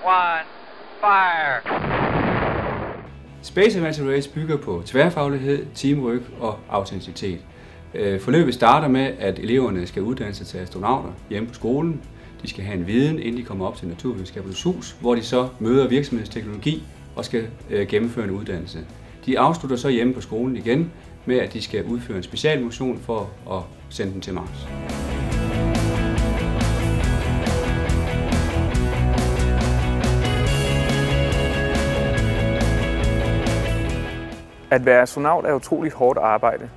1, fire! Space Adventure Race bygger på tværfaglighed, teamwork og autenticitet. Forløbet starter med, at eleverne skal uddanne sig til astronauter hjemme på skolen. De skal have en viden, inden de kommer op til Naturvidenskabernes Hus, hvor de så møder virksomhedsteknologi og skal gennemføre en uddannelse. De afslutter så hjemme på skolen igen med, at de skal udføre en specialmission for at sende dem til Mars. At være astronaut er utroligt hårdt arbejde.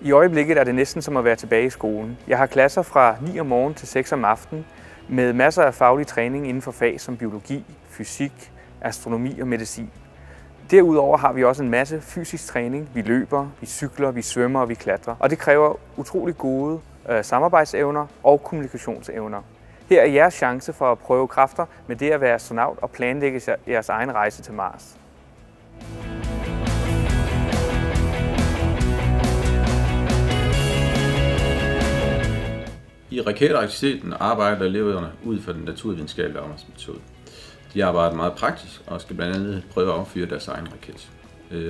I øjeblikket er det næsten som at være tilbage i skolen. Jeg har klasser fra 9 om morgenen til 6 om aftenen med masser af faglig træning inden for fag som biologi, fysik, astronomi og medicin. Derudover har vi også en masse fysisk træning. Vi løber, vi cykler, vi svømmer og vi klatrer. Og det kræver utroligt gode samarbejdsevner og kommunikationsevner. Her er jeres chance for at prøve kræfter med det at være astronaut og planlægge jeres egen rejse til Mars. I raketaktiviteten arbejder eleverne ud fra den naturvidenskabelige arbejdsmetode. De arbejder meget praktisk og skal blandt andet prøve at affyre deres egen raket.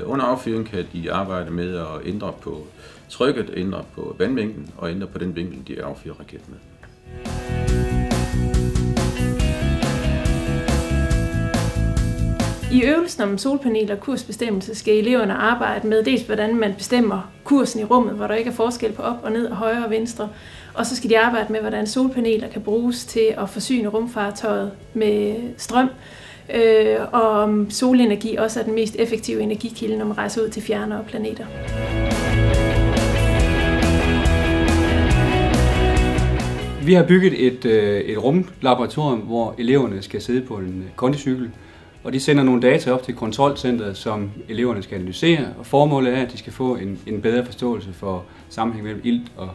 Under affyringen kan de arbejde med at ændre på trykket, ændre på vandvinklen og ændre på den vinkel, de affyrer raketten med. I øvelsen om solpaneler og kursbestemmelse skal eleverne arbejde med dels hvordan man bestemmer kursen i rummet, hvor der ikke er forskel på op og ned og højre og venstre. Og så skal de arbejde med, hvordan solpaneler kan bruges til at forsyne rumfartøjet med strøm, og om solenergi også er den mest effektive energikilde, når man rejser ud til fjernere planeter. Vi har bygget et rumlaboratorium, hvor eleverne skal sidde på en kondicykel, og de sender nogle data op til kontrolcentret, som eleverne skal analysere, og formålet er, at de skal få en bedre forståelse for sammenhæng mellem ilt og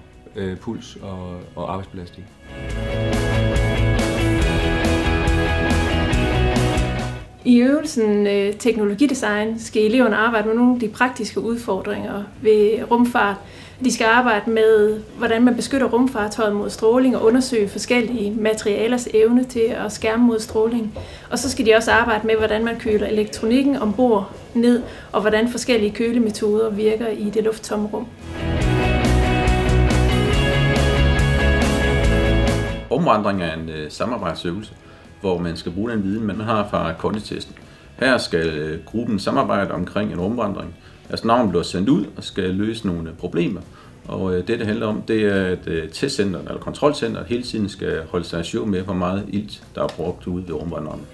puls og arbejdsbelastning. I øvelsen teknologidesign skal eleverne arbejde med nogle af de praktiske udfordringer ved rumfart. De skal arbejde med, hvordan man beskytter rumfartøjet mod stråling og undersøge forskellige materialers evne til at skærme mod stråling. Og så skal de også arbejde med, hvordan man køler elektronikken ombord ned, og hvordan forskellige kølemetoder virker i det lufttomme rum. Rumvandring er en samarbejdsøvelse, hvor man skal bruge den viden, man har fra konditesten. Her skal gruppen samarbejde omkring en rumvandring. Astronauten bliver sendt ud og skal løse nogle problemer. Og det handler om, det er, at testcenteret eller kontrolcenteret hele tiden skal holde sig ajour med, hvor meget ilt, der er brugt ude ved rumvandringen.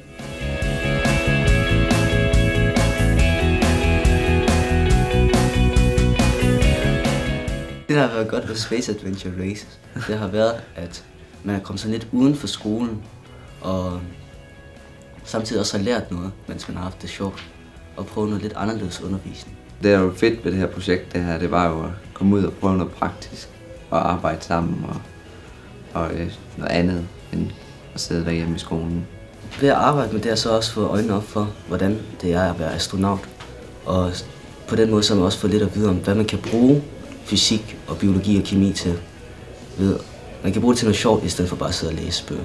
Det, der har været godt ved Space Adventure Race, det har været, at man er kommet sådan lidt uden for skolen, og samtidig også har lært noget, mens man har haft det sjovt, og prøve noget lidt anderledes undervisning. Det er jo fedt ved det her projekt, det var jo at komme ud og prøve noget praktisk, og arbejde sammen, og noget andet, end at sidde derhjemme i skolen. Ved at arbejde med det, har så også fået øjnene op for, hvordan det er at være astronaut, og på den måde så har man også fået lidt at vide om, hvad man kan bruge fysik og biologi og kemi til. Man kan bruge det til noget sjovt, i stedet for bare at sidde og læse bøger.